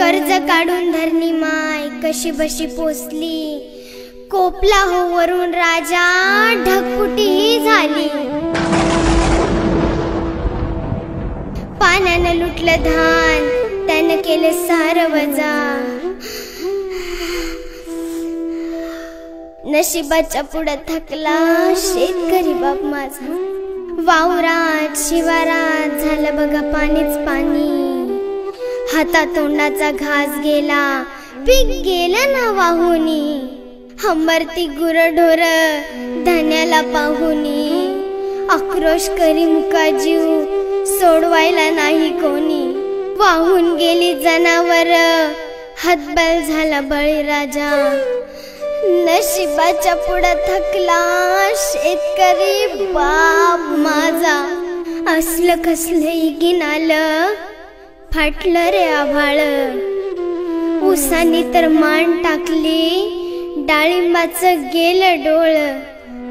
कर्ज काढून धरणी माय कशी बशी पोचली, कोपला हो वरून राजा ढगफुटी झाली। पाण्यानं लुटलं धान त्यानं केलं सारं वजा, नशिबाच्या पुढं थकला शेतकरी बाप माझा। वावरात शिवारात झालं बघा पाणीच पाणी, हातातोंडाचा घास गेला पीक गेलं ना वाहुनी। हंबरती गुरढोर धान्याला पाहुनी, आक्रोश करी मुका जीव सोडवायला नाही कोणी। वाहून गेली जनावर हतबल झाला बळीराजा, नशिबाच्या पुढं थकला शेतकरी बाप माझा। असलं कसलं इगीन आलं फाटलं रे आभाळ, उसानी तर मान टाकली डाळिंबाचं गेलं डोळ।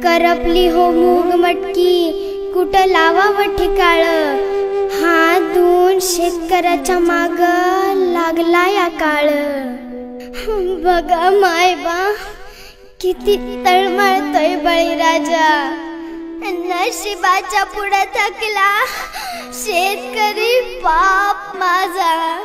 करपली हो मूग मटकी कुठं लावावं ठिकाळ, हात धुवून शेतकऱ्याच्या माग लागला या काळ। बघा मायबा किती तळमळतोय बळीराजा, नशिबाच्या पुढं थकला शेतकरी बाप माझा।